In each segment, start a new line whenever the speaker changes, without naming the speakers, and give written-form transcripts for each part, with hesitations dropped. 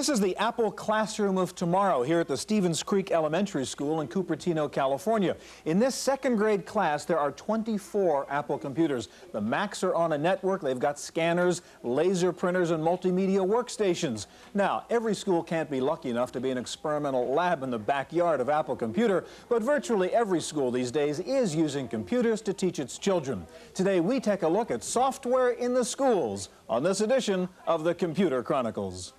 This is the Apple Classroom of tomorrow here at the Stevens Creek Elementary School in Cupertino, California. In this second grade class, there are 24 Apple computers. The Macs are on a network. They've got scanners, laser printers, and multimedia workstations. Now, every school can't be lucky enough to be an experimental lab in the backyard of Apple Computer, but virtually every school these days is using computers to teach its children. Today, we take a look at software in the schools on this edition of the Computer Chronicles.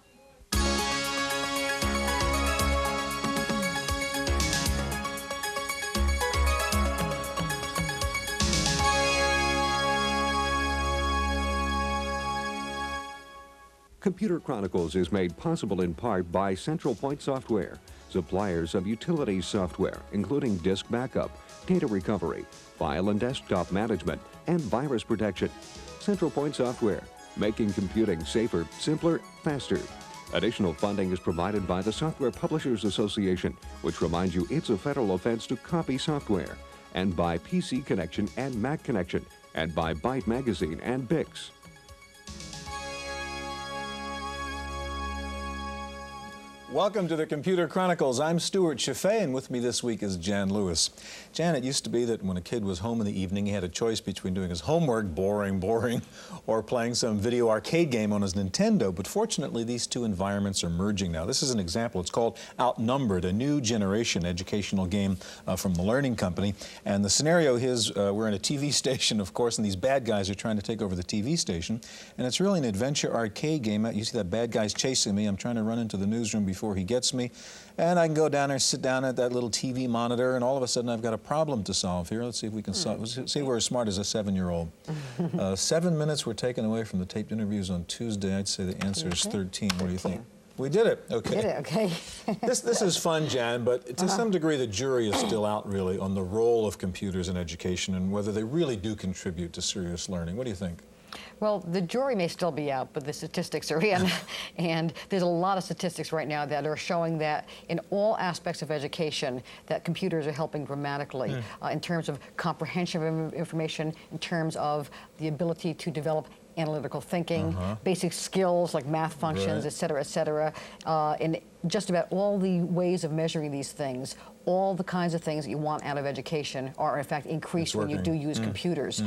Computer Chronicles is made possible in part by Central Point Software, suppliers of utilities software, including disk backup, data recovery, file and desktop management, and virus protection. Central Point Software, making computing safer, simpler, faster. Additional funding is provided by the Software Publishers Association, which reminds you it's a federal offense to copy software, and by PC Connection and Mac Connection, and by Byte Magazine and Bix.
Welcome to the Computer Chronicles. I'm Stuart Chaffee, and with me this week is Jan Lewis. Jan, it used to be that when a kid was home in the evening, he had a choice between doing his homework, boring, or playing some video arcade game on his Nintendo. But fortunately, these two environments are merging now. This is an example. It's called Outnumbered, a new generation educational game from the Learning Company. And the scenario is we're in a TV station, of course, and these bad guys are trying to take over the TV station. And it's really an adventure arcade game. You see that bad guy's chasing me. I'm trying to run into the newsroom before he gets me, and I can go down there, sit down at that little TV monitor, and all of a sudden I've got a problem to solve here. Let's see if we can solve. Let's see if we're as smart as a 7-year-old. 7 minutes were taken away from the taped interviews on Tuesday. I'd say the answer is 13. What do you think? We did it. Okay.
Did it, okay.
This is fun, Jan, but to some degree the jury is still out really on the role of computers in education and whether they really do contribute to serious learning. What do you think?
Well, the jury may still be out, but the statistics are in. And there's a lot of statistics right now that are showing that in all aspects of education, that computers are helping dramatically in terms of comprehension of information, in terms of the ability to develop analytical thinking, basic skills like math functions, et cetera, in just about all the ways of measuring these things. All the kinds of things that you want out of education are in fact increased when you do use computers.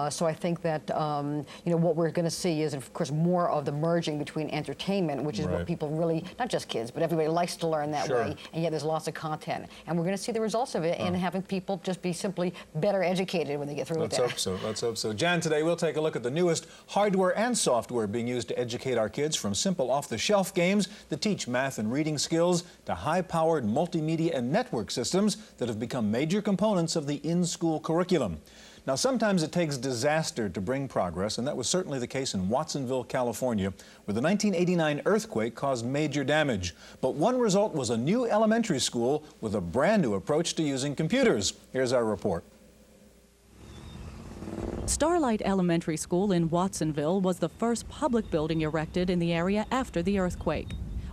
So I think that you know, what we're going to see is, of course, more of the merging between entertainment, which is what people really, not just kids, but everybody likes to learn that way, and yet there's lots of content. And we're going to see the results of it in having people just be simply better educated when they get through with that.
Let's hope so. Let's hope so. Jan, today we'll take a look at the newest hardware and software being used to educate our kids, from simple off-the-shelf games that teach math and reading skills to high-powered multimedia and network systems that have become major components of the in-school curriculum. Now, sometimes it takes disaster to bring progress, and that was certainly the case in Watsonville, California, where the 1989 earthquake caused major damage. But one result was a new elementary school with a brand new approach to using computers. Here's our report.
Starlight Elementary School in Watsonville was the first public building erected in the area after the earthquake.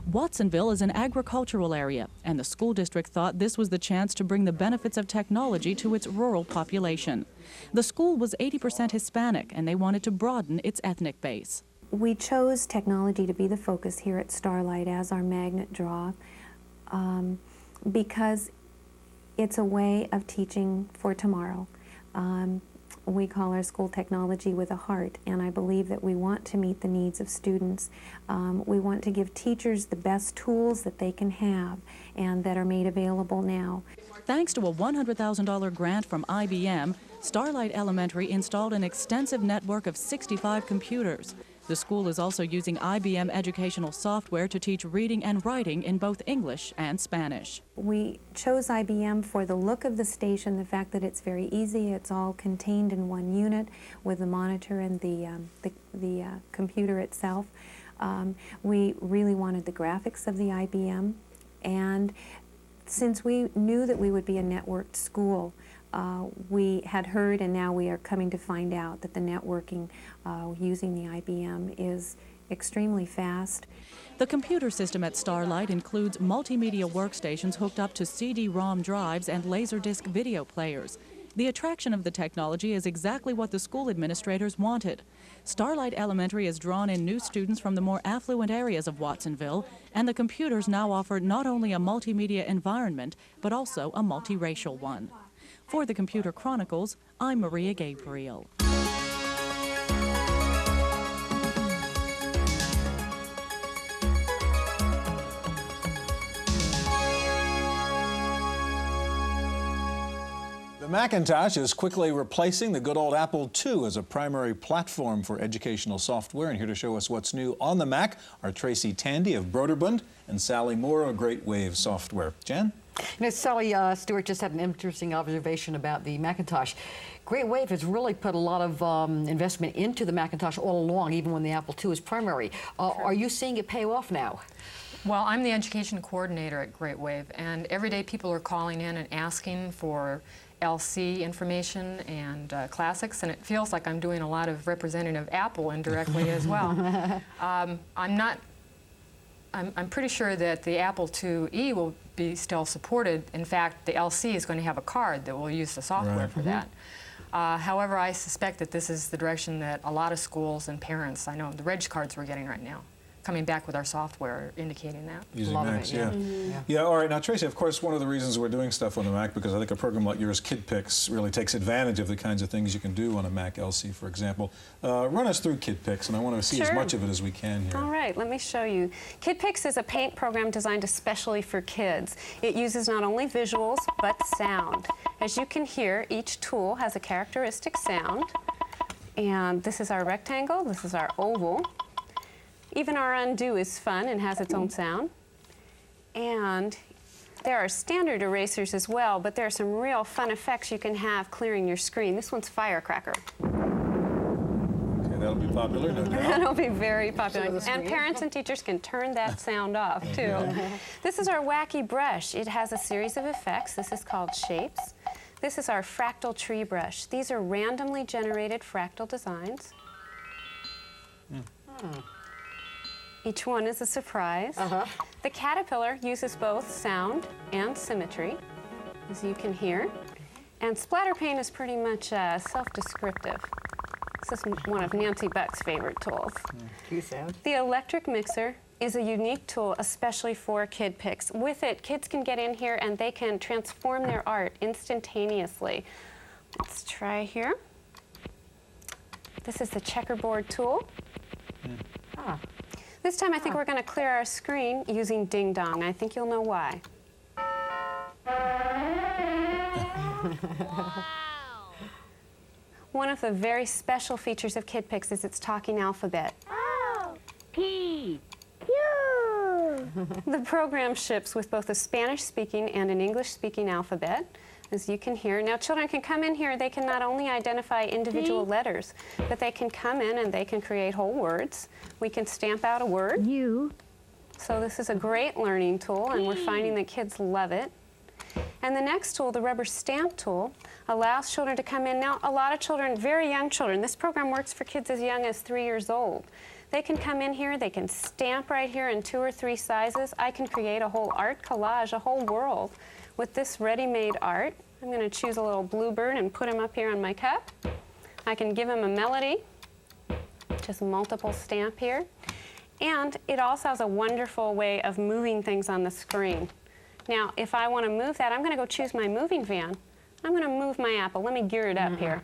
Watsonville is an agricultural area, and the school district thought this was the chance to bring the benefits of technology to its rural population. The school was 80% Hispanic, and they wanted to broaden its ethnic base.
We chose technology to be the focus here at Starlight as our magnet draw because it's a way of teaching for tomorrow. We call our school Technology with a Heart, and I believe that we want to meet the needs of students. We want to give teachers the best tools that they can have and that are made available now.
Thanks to a $100,000 grant from IBM, Starlight Elementary installed an extensive network of 65 computers. The school is also using IBM educational software to teach reading and writing in both English and Spanish.
We chose IBM for the look of the station, the fact that it's very easy. It's all contained in one unit with the monitor and the computer itself. We really wanted the graphics of the IBM, and since we knew that we would be a networked school, we had heard, and now we are coming to find out, that the networking using the IBM is extremely fast.
The computer system at Starlight includes multimedia workstations hooked up to CD-ROM drives and Laserdisc video players. The attraction of the technology is exactly what the school administrators wanted. Starlight Elementary has drawn in new students from the more affluent areas of Watsonville, and the computers now offer not only a multimedia environment, but also a multiracial one. For the Computer Chronicles, I'm Maria Gabriel.
The Macintosh is quickly replacing the good old Apple II as a primary platform for educational software. And here to show us what's new on the Mac are Tracy Tandy of Broderbund and Sally Moore of Great Wave Software. Jan?
You know, Sally Stewart just had an interesting observation about the Macintosh. Great Wave has really put a lot of investment into the Macintosh all along, even when the Apple II is primary. Are you seeing it pay off now?
Well, I'm the education coordinator at Great Wave, and every day people are calling in and asking for LC information and classics, and it feels like I'm doing a lot of representing of Apple indirectly as well. I'm pretty sure that the Apple IIe will be still supported. In fact, the LC is going to have a card that will use the software for that. However, I suspect that this is the direction that a lot of schools and parents, I know the reg cards we're getting right now, coming back with our software indicating that.
Using Macs, yeah. Yeah, all right. Now, Tracy, of course, one of the reasons we're doing stuff on the Mac, because I think a program like yours, KidPix, really takes advantage of the kinds of things you can do on a Mac LC, for example. Run us through KidPix, and I want to see as much of it as we can here.
All right, let me show you. KidPix is a paint program designed especially for kids. It uses not only visuals, but sound. As you can hear, each tool has a characteristic sound. And this is our rectangle, this is our oval. Even our undo is fun and has its own sound. And there are standard erasers as well, but there are some real fun effects you can have clearing your screen. This one's Firecracker.
Okay, that'll be popular, no doubt.
That'll be very popular. And parents and teachers can turn that sound off, too. This is our Wacky Brush. It has a series of effects. This is called Shapes. This is our Fractal Tree Brush. These are randomly generated fractal designs. Each one is a surprise. The Caterpillar uses both sound and symmetry, as you can hear. And splatter paint is pretty much self-descriptive. This is one of Nancy Buck's favorite tools. The electric mixer is a unique tool, especially for KidPix. With it, kids can get in here and they can transform their art instantaneously. Let's try here. This is the checkerboard tool. This time I think we're going to clear our screen using Ding Dong. I think you'll know why. One of the very special features of KidPix is its talking alphabet.
O, P, Q.
The program ships with both a Spanish-speaking and an English-speaking alphabet, as you can hear. Now, children can come in here. They can not only identify individual letters, but they can come in and they can create whole words. We can stamp out a word.
U.
So this is a great learning tool, and we're finding that kids love it. And the next tool, the rubber stamp tool, allows children to come in. Now, a lot of children, very young children, this program works for kids as young as 3 years old. They can come in here, they can stamp right here in 2 or 3 sizes. I can create a whole art collage, a whole world with this ready-made art. I'm going to choose a little bluebird and put him up here on my cup. I can give him a melody, just multiple stamp here. And it also has a wonderful way of moving things on the screen. Now, if I want to move that, I'm going to go choose my moving van. I'm going to move my apple. Let me gear it up here.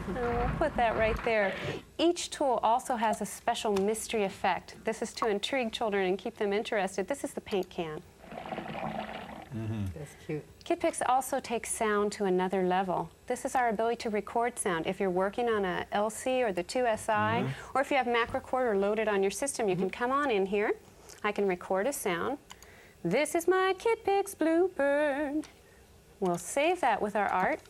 And we'll put that right there. Each tool also has a special mystery effect. This is to intrigue children and keep them interested. This is the paint can.
That's cute.
KidPix also takes sound to another level. This is our ability to record sound. If you're working on a LC or the 2SI, or if you have Mac Recorder loaded on your system, you can come on in here. I can record a sound. This is my KidPix Bluebird. We'll save that with our art,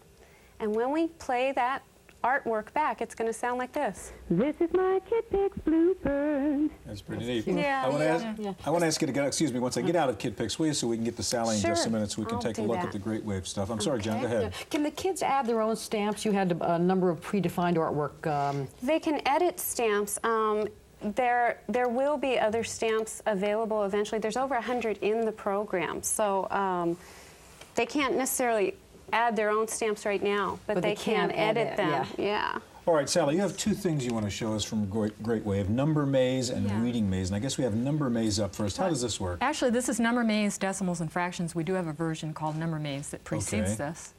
and when we play that artwork back, it's going to sound like this.
This is my KidPix Bluebird.
That's pretty neat.
Yeah.
I want to ask you to get, excuse me, once I get out of KidPix, will you, so we can get to Sally in just a minute so we can
I'll
take a
do
look
that.
at the Great Wave stuff. I'm sorry, John, go ahead.
Can the kids add their own stamps? You had a number of predefined artwork.
They can edit stamps. There will be other stamps available eventually. There's over 100 in the program, so they can't necessarily add their own stamps right now, but they can't edit them. Yeah.
All right, Sally, you have two things you want to show us from Great Wave, number maze and reading maze. And I guess we have number maze up first. How does this work?
Actually, this is number maze, decimals, and fractions. We do have a version called number maze that precedes this.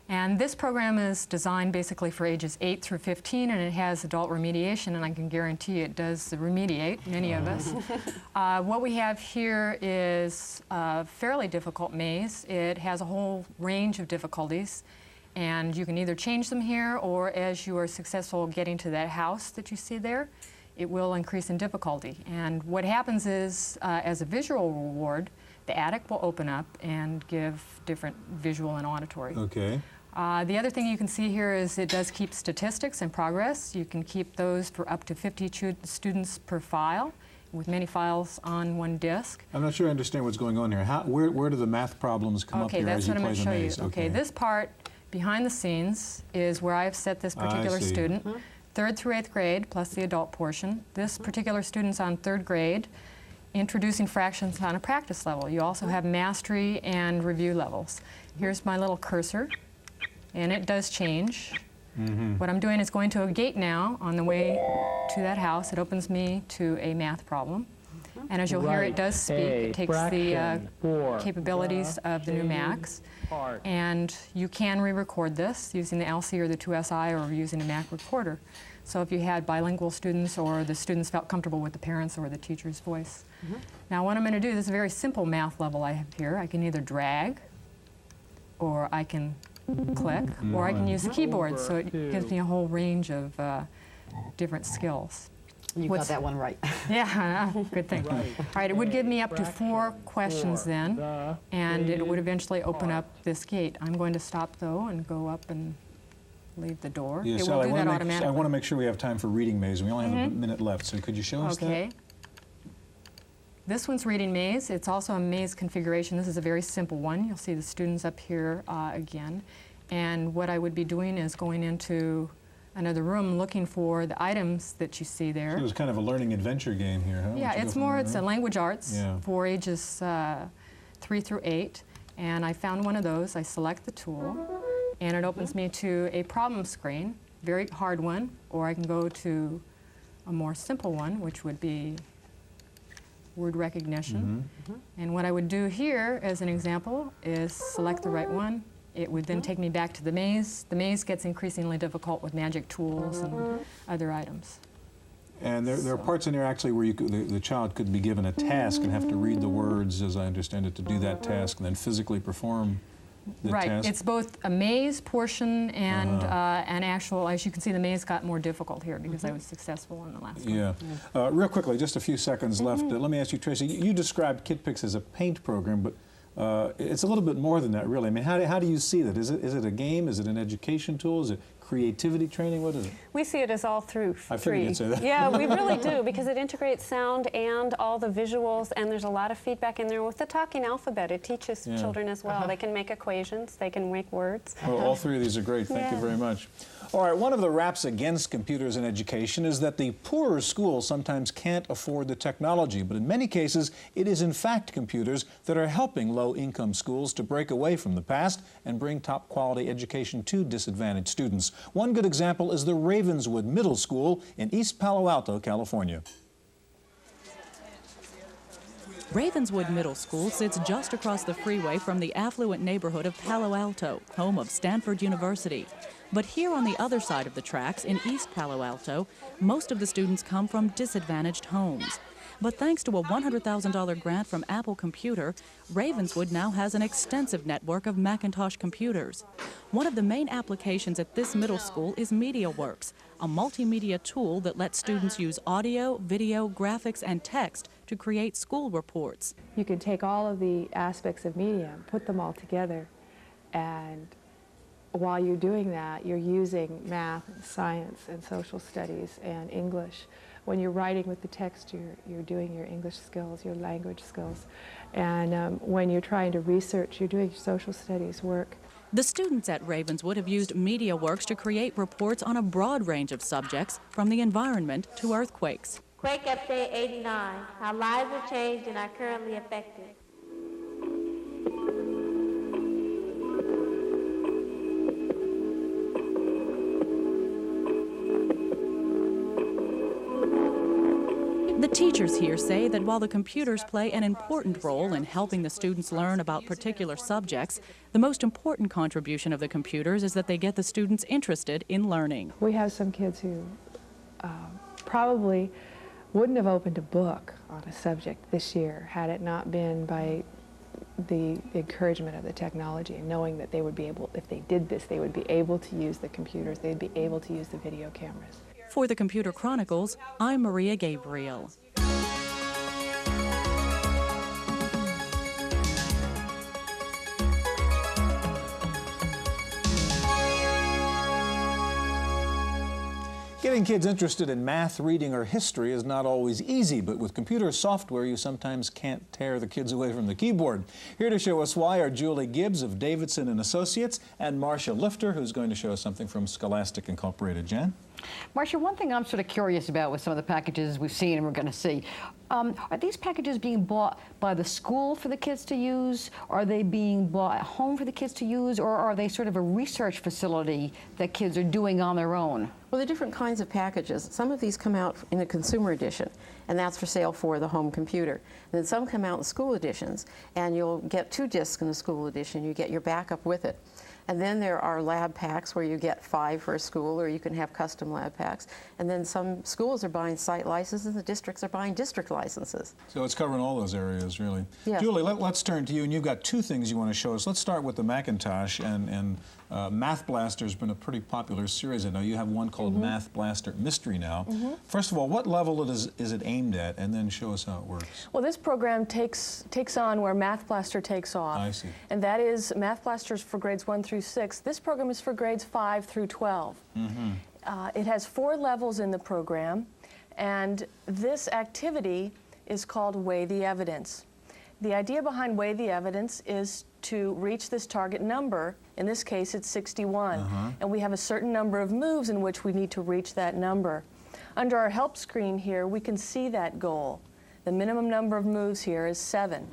And this program is designed basically for ages 8 through 15, and it has adult remediation, and I can guarantee it does remediate many of us. What we have here is a fairly difficult maze. It has a whole range of difficulties, and you can either change them here, or as you are successful getting to that house that you see there, it will increase in difficulty. And what happens is, as a visual reward, the attic will open up and give different visual and auditory.
Okay.
The other thing you can see here is it does keep statistics and progress. You can keep those for up to 50 students per file, with many files on one disk.
I'm not sure I understand what's going on here. Where do the math problems come up here as you play the maze?
Okay, this part behind the scenes is where I've set this particular student. 3rd through 8th grade, plus the adult portion. This particular student's on 3rd grade, introducing fractions on a practice level. You also have mastery and review levels. Here's my little cursor, and it does change. What I'm doing is going to a gate now on the way to that house. It opens me to a math problem. And as you'll hear, it does speak. It takes the capabilities of the new Macs. And you can re-record this using the LC or the 2SI or using a Mac recorder. So if you had bilingual students or the students felt comfortable with the parents or the teacher's voice. Now what I'm going to do, this is a very simple math level I have here. I can either drag, or I can click, or I can use the keyboard. So it gives me a whole range of different skills.
You got that one right.
Yeah, good thing. All right, it would give me up to 4 questions then, and it would eventually open up this gate. I'm going to stop, though, and go up and leave the door.
Yeah,
it will
Sally,
do that automatically.
I want to make sure we have time for reading maze. We only have a minute left, so could you show us that?
Okay. This one's reading maze. It's also a maze configuration. This is a very simple one. You'll see the students up here again. And what I would be doing is going into another room looking for the items that you see there.
So it was kind of a learning adventure game here, huh?
Yeah, it's more, it's a language arts for ages 3 through 8. And I found one of those. I select the tool, and it opens me to a problem screen, very hard one, or I can go to a more simple one, which would be word recognition. And what I would do here, as an example, is select the right one. It would then take me back to the maze. The maze gets increasingly difficult with magic tools and other items.
And there are parts in there actually where the child could be given a task and have to read the words, as I understand it, to do that task, and then physically perform the task.
Right. It's both a maze portion and an actual, as you can see, the maze got more difficult here because I was successful in the last one.
Yeah. Real quickly, just a few seconds left. Let me ask you, Tracy, you described KidPix as a paint program, but it's a little bit more than that, really. I mean, how do you see that? Is it a game? Is it an education tool? Is it creativity training? What is it?
We see it as all through.
I figured you'd say that.
Yeah, we really do, because it integrates sound and all the visuals, and there's a lot of feedback in there with the talking alphabet. It teaches children as well. They can make equations, they can make words.
Well, all 3 of these are great. Thank you very much. All right, one of the raps against computers in education is that the poorer schools sometimes can't afford the technology, but in many cases, it is in fact computers that are helping low-income schools to break away from the past and bring top-quality education to disadvantaged students. One good example is the Ravenswood Middle School in East Palo Alto, California.
Ravenswood Middle School sits just across the freeway from the affluent neighborhood of Palo Alto, home of Stanford University. But here on the other side of the tracks in East Palo Alto, most of the students come from disadvantaged homes. But thanks to a $100,000 grant from Apple Computer, Ravenswood now has an extensive network of Macintosh computers. One of the main applications at this middle school is MediaWorks, a multimedia tool that lets students use audio, video, graphics, and text to create school reports.
You can take all of the aspects of media and put them all together, and while you're doing that, you're using math, and science, and social studies, and English. When you're writing with the text, you're doing your English skills, your language skills. And when you're trying to research, you're doing social studies work.
The students at Ravenswood have used MediaWorks to create reports on a broad range of subjects, from the environment to earthquakes.
Quake Update 89, how lives are changed and are currently affected.
The teachers here say that while the computers play an important role in helping the students learn about particular subjects, the most important contribution of the computers is that they get the students interested in learning.
We have some kids who probably wouldn't have opened a book on a subject this year had it not been by the encouragement of the technology and knowing that they would be able, if they did this, they would be able to use the computers, they'd be able to use the video cameras.
For the Computer Chronicles, I'm Maria Gabriel.
Getting kids interested in math, reading, or history is not always easy, but with computer software, you sometimes can't tear the kids away from the keyboard. Here to show us why are Julie Gibbs of Davidson & Associates and Marcia Lifter, who's going to show us something from Scholastic Incorporated. Jan?
Marcia, one thing I'm sort of curious about with some of the packages we've seen and we're going to see, are these packages being bought by the school for the kids to use? Are they being bought at home for the kids to use? Or are they sort of a research facility that kids are doing on their own?
Well, there are different kinds of packages. Some of these come out in a consumer edition, and that's for sale for the home computer. And then some come out in school editions, and you'll get 2 discs in the school edition. You get your backup with it. And then there are lab packs where you get 5 for a school, or you can have custom lab packs. And then some schools are buying site licenses, and the districts are buying district licenses.
So it's covering all those areas, really.
Yeah.
Julie, let's turn to you, and you've got 2 things you want to show us. Let's start with the Macintosh, and Math Blaster's been a pretty popular series. I know you have one called Math Blaster Mystery now. First of all, what level is it aimed at, and then show us how it works.
Well, this program takes on where Math Blaster takes off.
I see.
And that is Math Blaster's for grades 1 through 6. This program is for grades 5 through 12. It has 4 levels in the program, and this activity is called Weigh the Evidence. The idea behind Weigh the Evidence is to reach this target number. In this case, it's 61. And we have a certain number of moves in which we need to reach that number. Under our help screen here, we can see that goal. The minimum number of moves here is 7.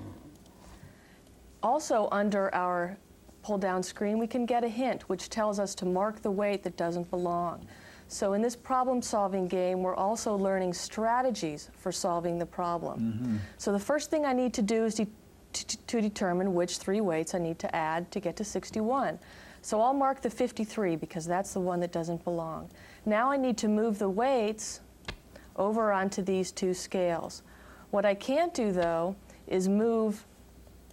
Also, under our pull-down screen, we can get a hint, which tells us to mark the weight that doesn't belong. So in this problem-solving game, we're also learning strategies for solving the problem. So the first thing I need to do is to determine which 3 weights I need to add to get to 61. So I'll mark the 53 because that's the one that doesn't belong. Now I need to move the weights over onto these 2 scales. What I can't do, though, is move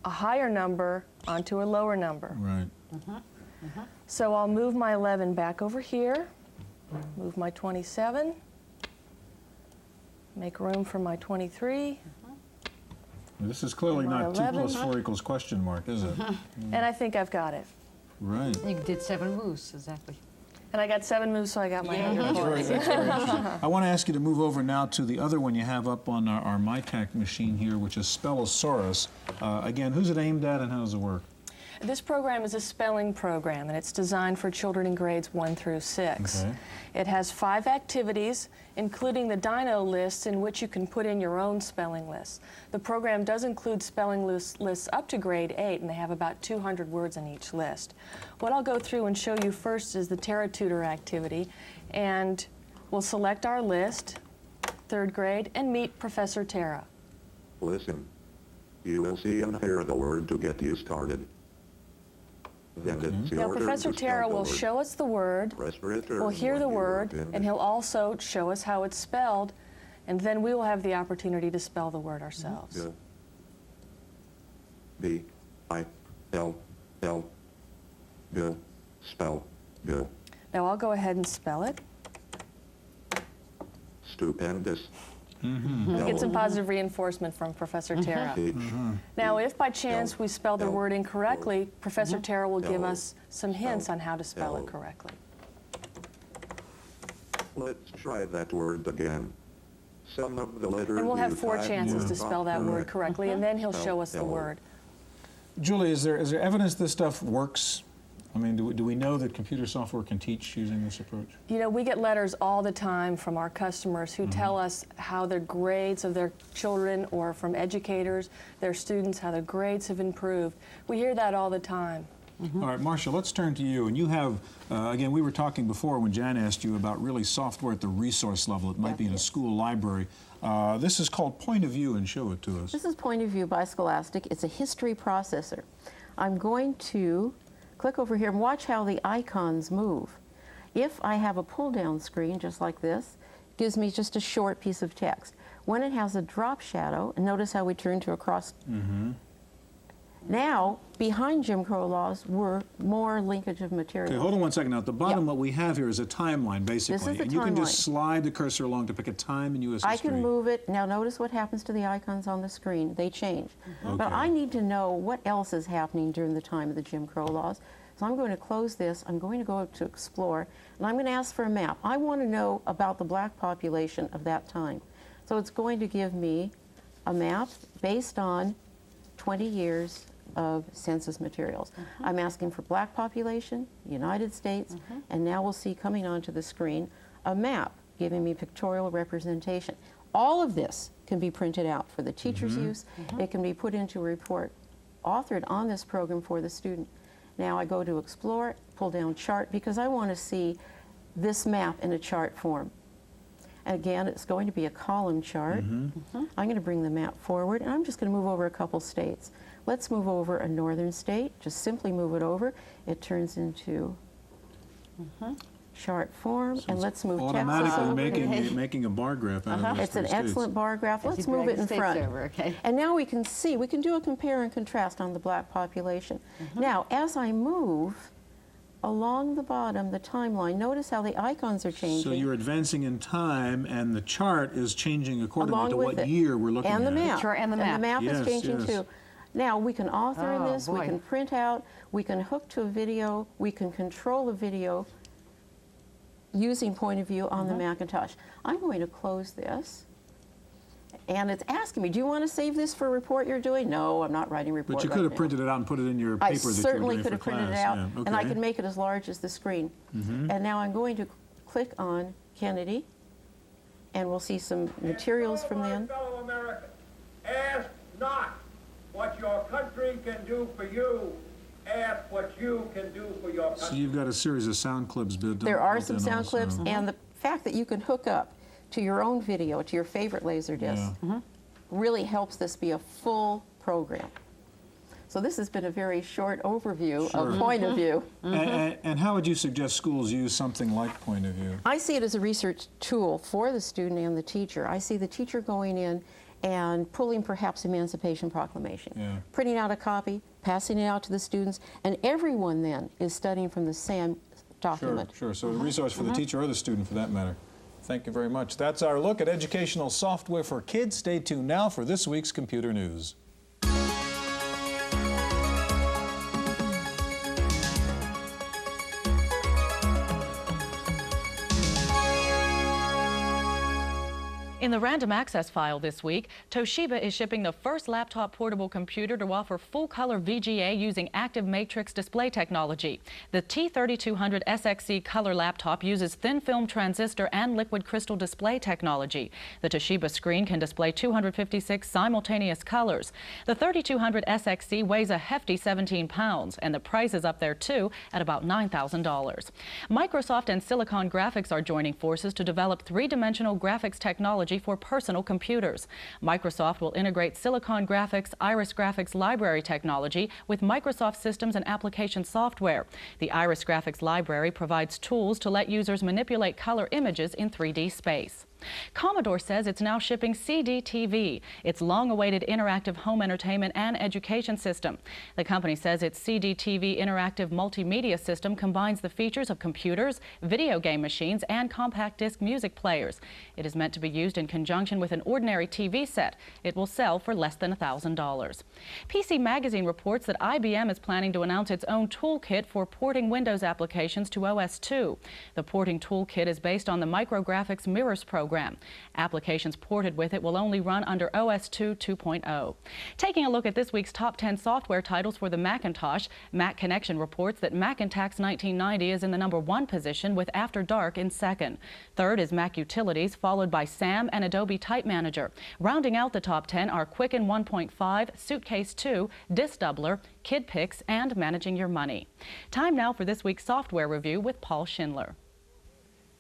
a higher number onto a lower number.
Right.
So I'll move my 11 back over here, move my 27, make room for my 23.
This is clearly
My
not 2 +
11.
4 = question mark, is it?
And I think I've got it.
Right.
You did 7 moves, exactly.
And I got 7 moves, so I got my hand
That's
report.
very interesting. I want to ask you to move over now to the other one you have up on our MyTac machine here, which is Spellosaurus. Again, who's it aimed at and how does it work?
This program is a spelling program, and it's designed for children in grades 1 through 6.
Okay.
It has 5 activities, including the Dino lists in which you can put in your own spelling lists. The program does include spelling lists up to grade 8, and they have about 200 words in each list. What I'll go through and show you first is the Terra Tutor activity, and we'll select our list, 3rd grade, and meet Professor Terra.
Listen. You will see and hear the word to get you started. Then it's your
Now,
turn
Professor
to spell
Terra
the
will
word.
show us the word,
Press return
we'll hear
when
the
you are
word,
finished.
and he'll also show us how it's spelled, and then we will have the opportunity to spell the word ourselves.
G. B. I. L. L. G. Spell. G.
Now I'll go ahead and spell it.
Stupendous.
Get some positive reinforcement from Professor Terra.
H.
Now, if by chance we spell the word incorrectly, Professor Terra will give us some hints on how to spell it correctly.
Let's try that word again. Some of the letters
And we'll have
you
4
typed
chances
were
to spell
not
that word
correct.
correctly, and then he'll show us the word.
Julie, is there evidence this stuff works? I mean, do we know that computer software can teach using this approach?
You know, we get letters all the time from our customers who tell us how the grades of their children, or from educators, their students, how their grades have improved. We hear that all the time.
All right, Marcia, let's turn to you. And you have, again, we were talking before when Jan asked you about really software at the resource level. It might be in a school library. This is called Point of View, and show it to us.
This is Point of View by Scholastic. It's a history processor. I'm going to click over here and watch how the icons move. If I have a pull-down screen just like this, it gives me just a short piece of text. When it has a drop shadow, and notice how we turn to a cross. Now, behind Jim Crow laws were more linkage of material.
Okay, hold on one second. Now, at the bottom, what we have here is a timeline, basically.
This is the
and you can just
timeline.
slide the cursor along to pick a time in U.S.
I
history.
can move it. Now, notice what happens to the icons on the screen. They change. But
Okay.
I need to know what else is happening during the time of the Jim Crow laws. So I'm going to close this. I'm going to go to Explore, and I'm going to ask for a map. I want to know about the black population of that time. So it's going to give me a map based on 20 years of census materials. I'm asking for black population, United States, and now we'll see coming onto the screen a map giving me pictorial representation. All of this can be printed out for the teacher's use. It can be put into a report authored on this program for the student. Now I go to Explore, pull down Chart, because I want to see this map in a chart form. Again, it's going to be a column chart. I'm going to bring the map forward, and I'm just going to move over a couple states. Let's move over a northern state. Just simply move it over. It turns into chart form, and let's move Texas
automatically making a bar graph out of those
It's an
three states.
excellent bar graph. Let's move it in front.
Okay.
And now we can see, we can do a compare and contrast on the black population. Now, as I move along the bottom, the timeline, notice how the icons are changing.
So you're advancing in time, and the chart is changing accordingly
Along
to
with
what
it.
year we're looking
and
at.
the map.
The chart and the map.
And the map
Yes,
is changing
yes.
too. Now, we can author in
Oh,
this, we
boy.
can print out, we can hook to a video, we can control a video using Point of View on the Macintosh. I'm going to close this. And it's asking me, do you want to save this for a report you're doing? No, I'm not writing a report
But you
right
could have
now.
printed it out and put it in your paper
I
that you were
certainly
doing
could
for
have printed it
class.
out,
Yeah,
and I
okay.
could make it as large as the screen. And now I'm going to click on Kennedy, and we'll see some materials from then.
Fellow Americans, ask not what your country can do for you. Ask what you can do for your country.
So you've got a series of sound clips built
There are
built
some
in
sound
also.
clips, and the fact that you can hook up to your own video, to your favorite Laserdisc, really helps this be a full program. So this has been a very short overview of Point of View.
And how would you suggest schools use something like Point of View?
I see it as a research tool for the student and the teacher. I see the teacher going in and pulling perhaps Emancipation Proclamation, printing out a copy, passing it out to the students, and everyone then is studying from the same document.
Sure. So a resource for the teacher or the student for that matter. Thank you very much. That's our look at educational software for kids. Stay tuned now for this week's Computer News.
In the random access file this week, Toshiba is shipping the first laptop portable computer to offer full-color VGA using active matrix display technology. The T3200 SXC color laptop uses thin-film transistor and liquid crystal display technology. The Toshiba screen can display 256 simultaneous colors. The 3200 SXC weighs a hefty 17 pounds, and the price is up there too at about $9,000. Microsoft and Silicon Graphics are joining forces to develop three-dimensional graphics technology for personal computers. Microsoft will integrate Silicon Graphics Iris Graphics library technology with Microsoft systems and application software. The Iris Graphics library provides tools to let users manipulate color images in 3D space. Commodore says it's now shipping CD-TV, its long-awaited interactive home entertainment and education system. The company says its CD-TV interactive multimedia system combines the features of computers, video game machines, and compact disc music players. It is meant to be used in conjunction with an ordinary TV set. It will sell for less than $1,000. PC Magazine reports that IBM is planning to announce its own toolkit for porting Windows applications to OS 2. The porting toolkit is based on the Micrographics Mirrors program, program. Applications ported with it will only run under OS 2.0. Taking a look at this week's top 10 software titles for the Macintosh, Mac Connection reports that Macintax 1990 is in the #1 position with After Dark in second. Third is Mac Utilities, followed by SAM and Adobe Type Manager. Rounding out the top 10 are Quicken 1.5, Suitcase 2, Disk Doubler, KidPix, and Managing Your Money. Time now for this week's software review with Paul Schindler.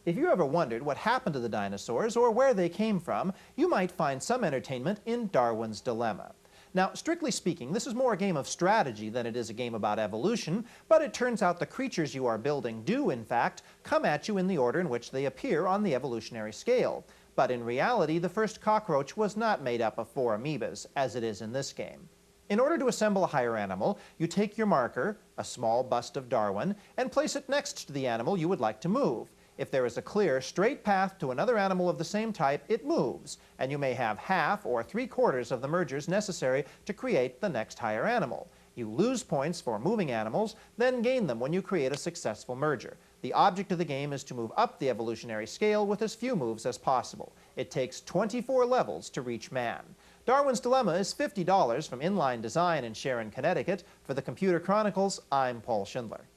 If you ever wondered what happened to the dinosaurs or where they came from, you might find some entertainment in Darwin's Dilemma. Now, strictly speaking, this is more a game of strategy than it is a game about evolution, but it turns out the creatures you are building do, in fact, come at you in the order in which they appear on the evolutionary scale. But in reality, the first cockroach was not made up of 4 amoebas, as it is in this game. In order to assemble a higher animal, you take your marker, a small bust of Darwin, and place it next to the animal you would like to move. If there is a clear, straight path to another animal of the same type, it moves, and you may have half or 3/4 of the mergers necessary to create the next higher animal. You lose points for moving animals, then gain them when you create a successful merger. The object of the game is to move up the evolutionary scale with as few moves as possible. It takes 24 levels to reach man. Darwin's Dilemma is $50 from Inline Design in Sharon, Connecticut. For the Computer Chronicles, I'm Paul Schindler.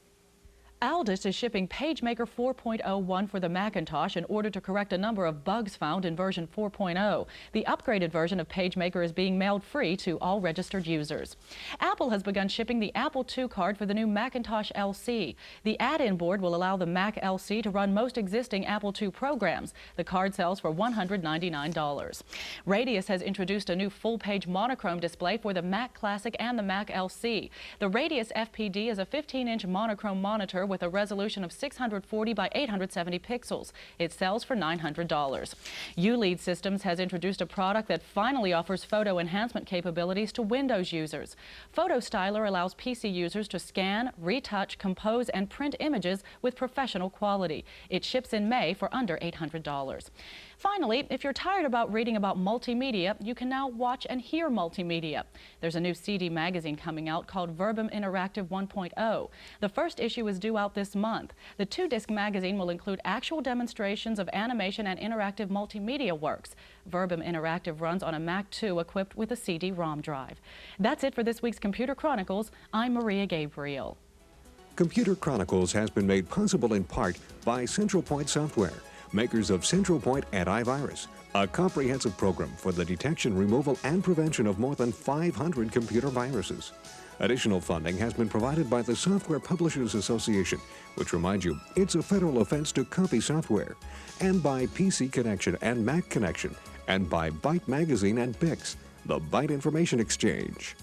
Aldus is shipping PageMaker 4.01 for the Macintosh in order to correct a number of bugs found in version 4.0. The upgraded version of PageMaker is being mailed free to all registered users. Apple has begun shipping the Apple II card for the new Macintosh LC. The add-in board will allow the Mac LC to run most existing Apple II programs. The card sells for $199. Radius has introduced a new full-page monochrome display for the Mac Classic and the Mac LC. The Radius FPD is a 15-inch monochrome monitor with a resolution of 640 by 870 pixels. It sells for $900. ULEAD Systems has introduced a product that finally offers photo enhancement capabilities to Windows users. Photo Styler allows PC users to scan, retouch, compose, and print images with professional quality. It ships in May for under $800. Finally, if you're tired about reading about multimedia, you can now watch and hear multimedia. There's a new CD magazine coming out called Verbum Interactive 1.0. The first issue is due out this month. The 2-disc magazine will include actual demonstrations of animation and interactive multimedia works. Verbum Interactive runs on a Mac 2 equipped with a CD-ROM drive. That's it for this week's Computer Chronicles. I'm Maria Gabriel.
Computer Chronicles has been made possible in part by Central Point Software, makers of Central Point Antivirus, a comprehensive program for the detection, removal, and prevention of more than 500 computer viruses. Additional funding has been provided by the Software Publishers Association, which reminds you it's a federal offense to copy software, and by PC Connection and Mac Connection, and by Byte Magazine and Bix, the Byte Information Exchange.